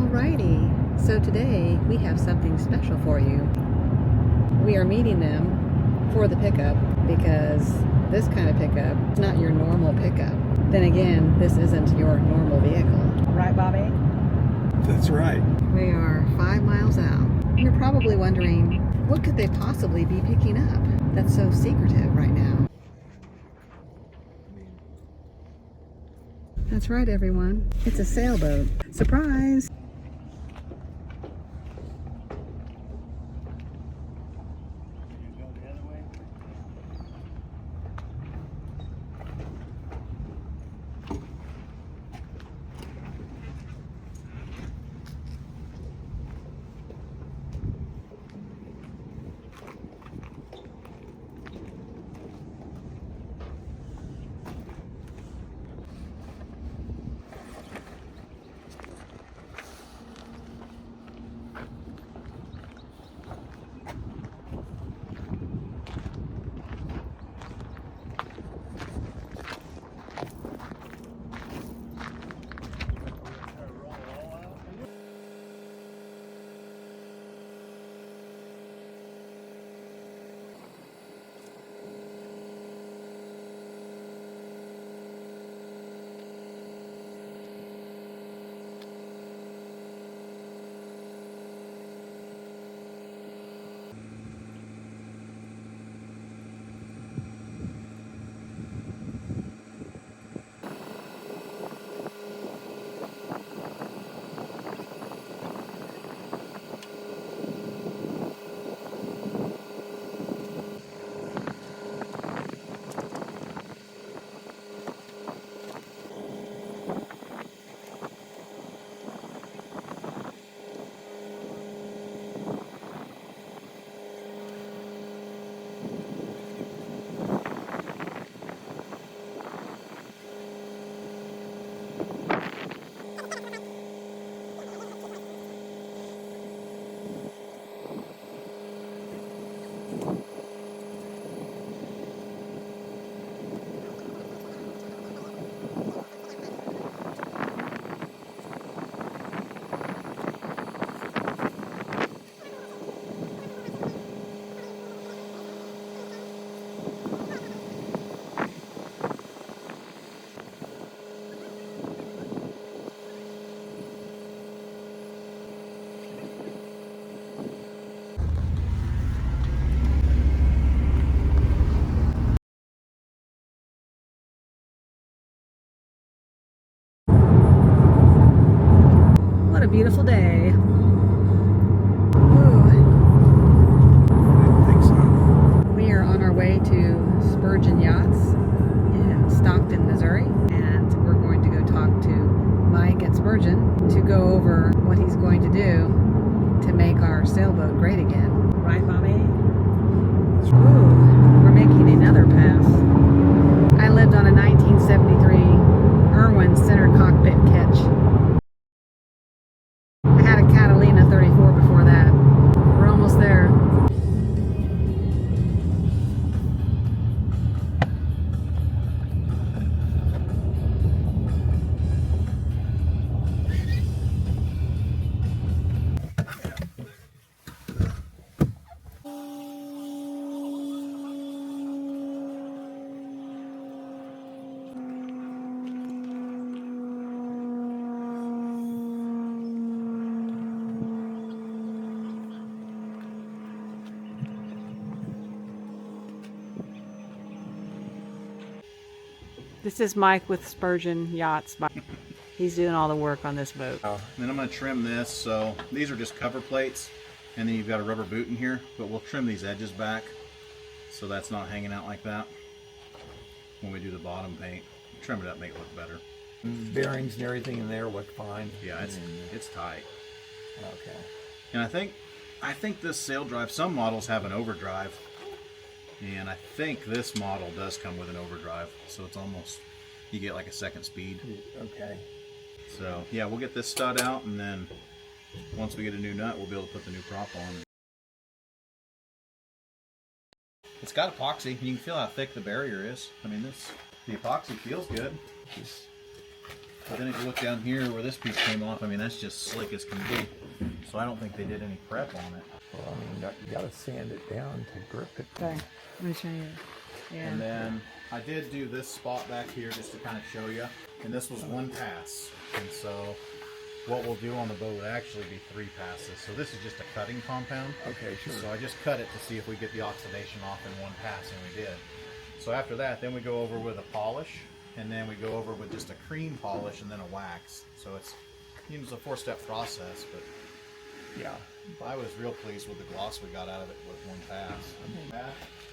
Alrighty, so today we have something special for you. We are meeting them for the pickup because this kind of pickup is not your normal pickup. Then again, this isn't your normal vehicle. Right, Bobby? That's right. We are 5 miles out. You're probably wondering, what could they possibly be picking up that's so secretive right now? That's right, everyone. It's a sailboat. Surprise! What a beautiful day. Ooh. I think so. We are on our way to Spurgeon Yachts in Stockton, Missouri, and we're going to go talk to Mike at Spurgeon to go over what he's going to do to make our sailboat great again. Right, Bobby? Ooh, we're making another pass. I lived on a 1973 Irwin center cockpit ketch. I had a Catalina 34 before that. We're almost there. This is Mike with Spurgeon Yachts. He's doing all the work on this boat. Then I'm going to trim this. So these are just cover plates, and then you've got a rubber boot in here, but we'll trim these edges back so that's not hanging out like that when we do the bottom paint. Trim it up, make it look better. Bearings and everything in there look fine. Yeah, it's tight. Okay. And I think this sail drive, some models have an overdrive, and I think this model does come with an overdrive, so it's almost, you get like a second speed. Okay. So yeah, we'll get this stud out, and then once we get a new nut, we'll be able to put the new prop on. It's got epoxy. You can feel how thick the barrier is. I mean, the epoxy feels good. But then if you look down here where this piece came off, I mean, that's just slick as can be. So I don't think they did any prep on it. Well, I mean, you got to sand it down to grip it. Okay, let me show you. Yeah. And then I did do this spot back here just to kind of show you. And this was one pass. And so what we'll do on the boat would actually be 3 passes. So this is just a cutting compound. Okay, sure. So I just cut it to see if we get the oxidation off in one pass, and we did. So after that, then we go over with a polish, and then we go over with just a cream polish and then a wax. So it's, you know, it's a 4-step process, but Yeah. I was real pleased with the gloss we got out of it with one pass.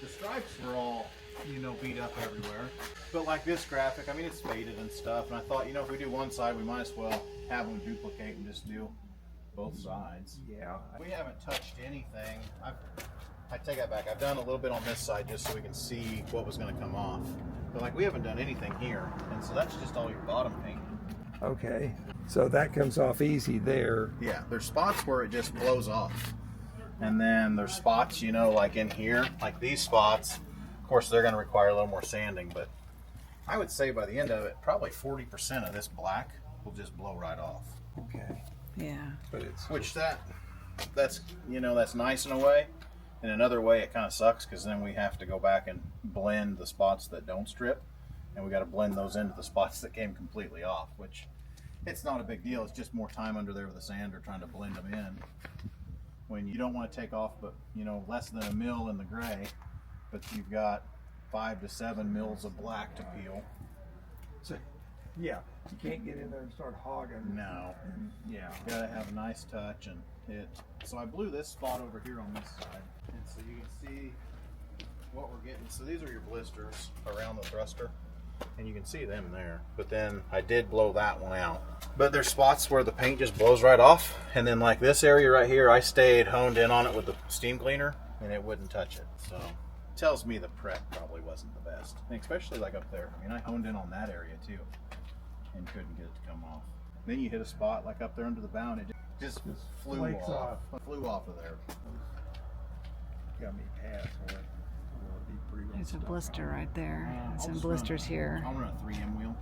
The stripes were all, you know, beat up everywhere. But like this graphic, I mean, it's faded and stuff. And I thought, you know, if we do one side, we might as well have them duplicate and just do both sides. Yeah. We haven't touched anything. I take that back. I've done a little bit on this side just so we can see what was going to come off. But like, we haven't done anything here. And so that's just all your bottom paint. Okay. So that comes off easy there. Yeah, there's spots where it just blows off. And then there's spots, you know, like in here, like these spots. Of course, they're going to require a little more sanding, but I would say by the end of it, probably 40% of this black will just blow right off. Okay. Yeah. But it's Which that's, you know, that's nice in a way. In another way, it kind of sucks because then we have to go back and blend the spots that don't strip. And we got to blend those into the spots that came completely off, which it's not a big deal. It's just more time under there with the sander trying to blend them in. When you don't want to take off, but you know, less than a mil in the gray, but you've got 5 to 7 mils of black to peel. so, yeah. You can't get in there and start hogging. No, Yeah. you gotta have a nice touch, and it. So I blew this spot over here on this side, and so you can see what we're getting. So these are your blisters around the thruster, and you can see them there. But then I did blow that one out. But there's spots where the paint just blows right off, and then like this area right here, I stayed honed in on it with the steam cleaner, and it wouldn't touch it. So it tells me the prep probably wasn't the best, and especially like up there. I mean, I honed in on that area too, and couldn't get it to come off. Then you hit a spot like up there under the bow, and it just flew flakes off. Flew off of there. Got me past where it'd be pretty There's a stuck blister on. right there. And I'll some just blisters here. I'll run a 3M wheel.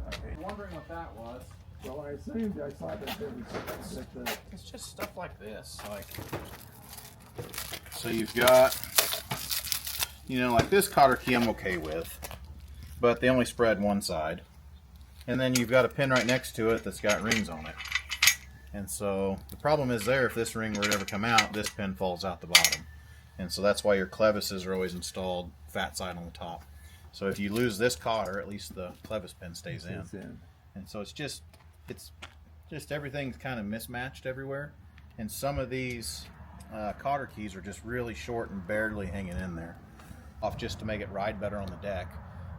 Okay. Wondering what that was. Well, I assumed I saw that there was that the It's just stuff like this. Like, so you've got, you know, like this cotter key I'm okay with, but they only spread one side. And then you've got a pin right next to it that's got rings on it. And so the problem is there, if this ring were to ever come out, this pin falls out the bottom. And so that's why your clevises are always installed fat side on the top. So if you lose this cotter, at least the clevis pin stays in. And so it's just everything's kind of mismatched everywhere. And some of these cotter keys are just really short and barely hanging in there, off just to make it ride better on the deck.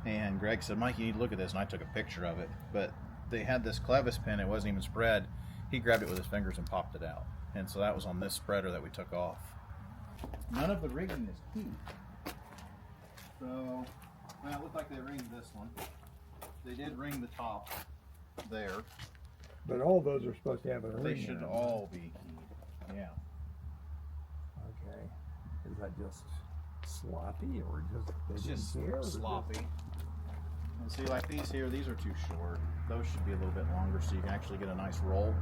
And Greg said, Mike, you need to look at this. And I took a picture of it. But they had this clevis pin. It wasn't even spread. He grabbed it with his fingers and popped it out. And so that was on this spreader that we took off. None of the rigging is key. So, well, it looked like they ringed this one. They did ring the top there. But all those are supposed to have a ring. They in should them. all be keyed. Yeah. Okay. Is that just sloppy or just they It's didn't just care, or sloppy. And see, like these here, these are too short. Those should be a little bit longer so you can actually get a nice roll.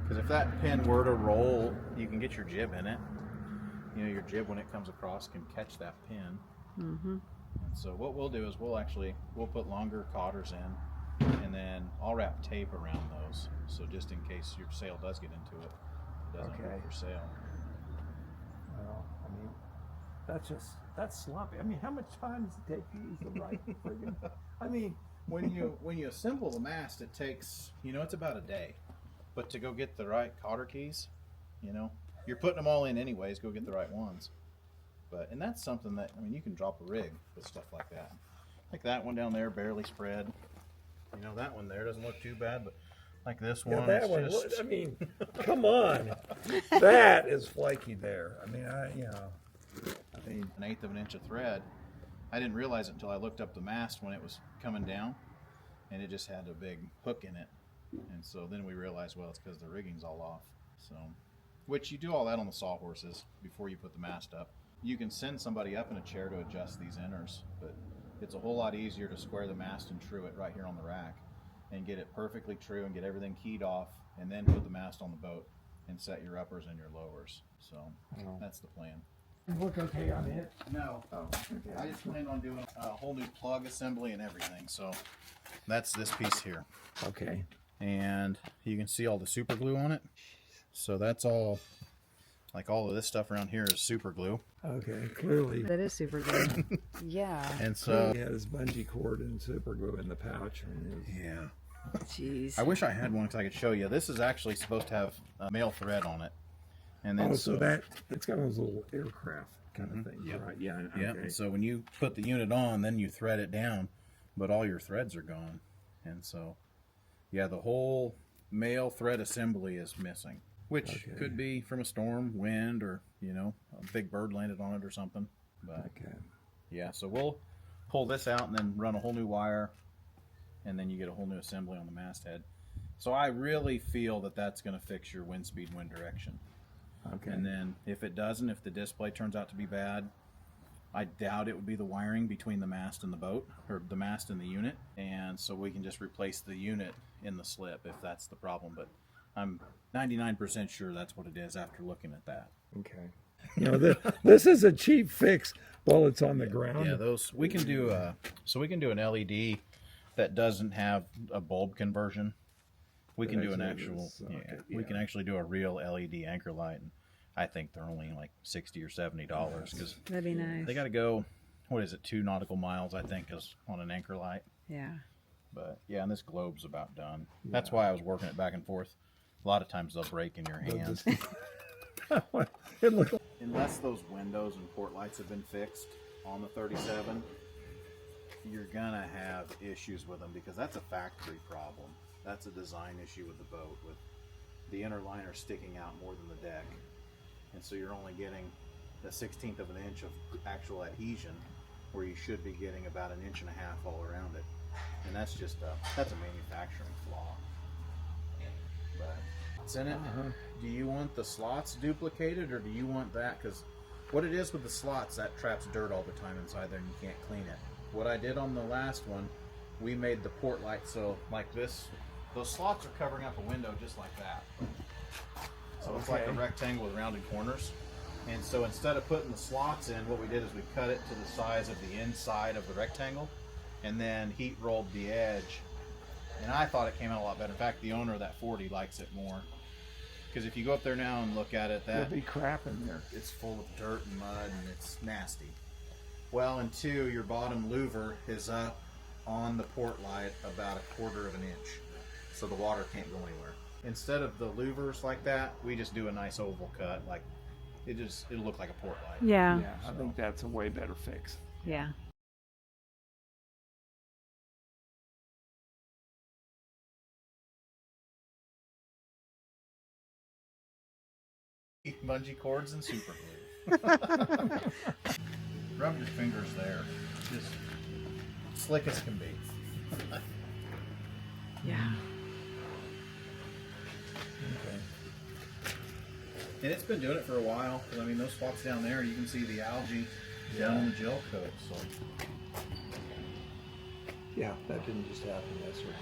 Because if that pin were to roll, you can get your jib in it. You know, your jib, when it comes across, can catch that pin. Mm-hmm. And so what we'll do is we'll put longer cotters in, and then I'll wrap tape around those. So just in case your sail does get into it, it doesn't hurt your sail. Well, I mean, that's sloppy. I mean, how much time does it take to use the right friggin'? I mean, When you assemble the mast, it takes, you know, it's about a day. But to go get the right cotter keys, you know, you're putting them all in anyways, go get the right ones. And that's something that, I mean, you can drop a rig with stuff like that. Like that one down there, barely spread. You know, that one there doesn't look too bad, but like this one, that it's one. just... I mean, come on, that is flaky there. I mean, I mean, an 1/8 of an inch of thread. I didn't realize it until I looked up the mast when it was coming down, and it just had a big hook in it. And so then we realized, well, it's because the rigging's all off. So, which you do all that on the sawhorses before you put the mast up. You can send somebody up in a chair to adjust these inners, but it's a whole lot easier to square the mast and true it right here on the rack. and get it perfectly true and get everything keyed off, and then put the mast on the boat and set your uppers and your lowers. So that's the plan. Look okay on it? No. Oh, okay. I just plan on doing a whole new plug assembly and everything. So that's this piece here. Okay. And you can see all the super glue on it. So that's all, like all of this stuff around here is super glue. Okay, clearly. That is super good. Yeah. And so, He had his bungee cord and super glue in the pouch. And his... yeah. Jeez. I wish I had one because I could show you. This is actually supposed to have a male thread on it. And then so it's got those little aircraft kind of things, Yep. right? Yeah. Yep. Okay. So when you put the unit on, then you thread it down, but all your threads are gone. And so, yeah, the whole male thread assembly is missing, which could be from a storm, wind, or, you know, a big bird landed on it or something. But yeah, so we'll pull this out and then run a whole new wire, and then you get a whole new assembly on the masthead. So I really feel that that's going to fix your wind speed, wind direction. Okay. And then if it doesn't, if the display turns out to be bad, I doubt it would be the wiring between the mast and the boat, or the mast and the unit. And so we can just replace the unit in the slip if that's the problem. But I'm 99% sure that's what it is after looking at that. Okay. You know, this is a cheap fix while it's on the ground. Yeah, those we can do. So we can do an LED that doesn't have a bulb conversion. We can do an actual. We can actually do a real LED anchor light. And I think they're only like $60 or $70 because That'd be nice. they got to go. What is it? 2 nautical miles, I think, is on an anchor light. Yeah. But yeah, and this globe's about done. That's why I was working it back and forth. A lot of times they'll break in your hand. It looked. Unless those windows and port lights have been fixed on the 37, you're gonna have issues with them because that's a factory problem. That's a design issue with the boat, with the inner liner sticking out more than the deck, and so you're only getting a 1/16 of an inch of actual adhesion, where you should be getting about 1.5 inches all around it, and that's just that's a manufacturing flaw. But it's in it. Do you want the slots duplicated, or do you want that? Because what it is with the slots, that traps dirt all the time inside there, and you can't clean it. What I did on the last one, we made the port light so like this. Those slots are covering up a window just like that. So it's like a rectangle with rounded corners. And so instead of putting the slots in, what we did is we cut it to the size of the inside of the rectangle and then heat rolled the edge. And I thought it came out a lot better. In fact, the owner of that 40 likes it more. Because if you go up there now and look at it, There'll be crap in there. it's full of dirt and mud and it's nasty. Well, and 2, your bottom louver is up on the port light about 1/4 of an inch. So the water can't go anywhere. Instead of the louvers like that, we just do a nice oval cut. Like it'll look like a port light. Yeah. Yeah, I think that's a way better fix. Yeah. Bungee cords and super glue. Rub your fingers there. Just slick as can be. Yeah. Okay. And it's been doing it for a while. Because I mean, those spots down there, you can see the algae down in the gel coat. So Yeah, that didn't just happen yesterday.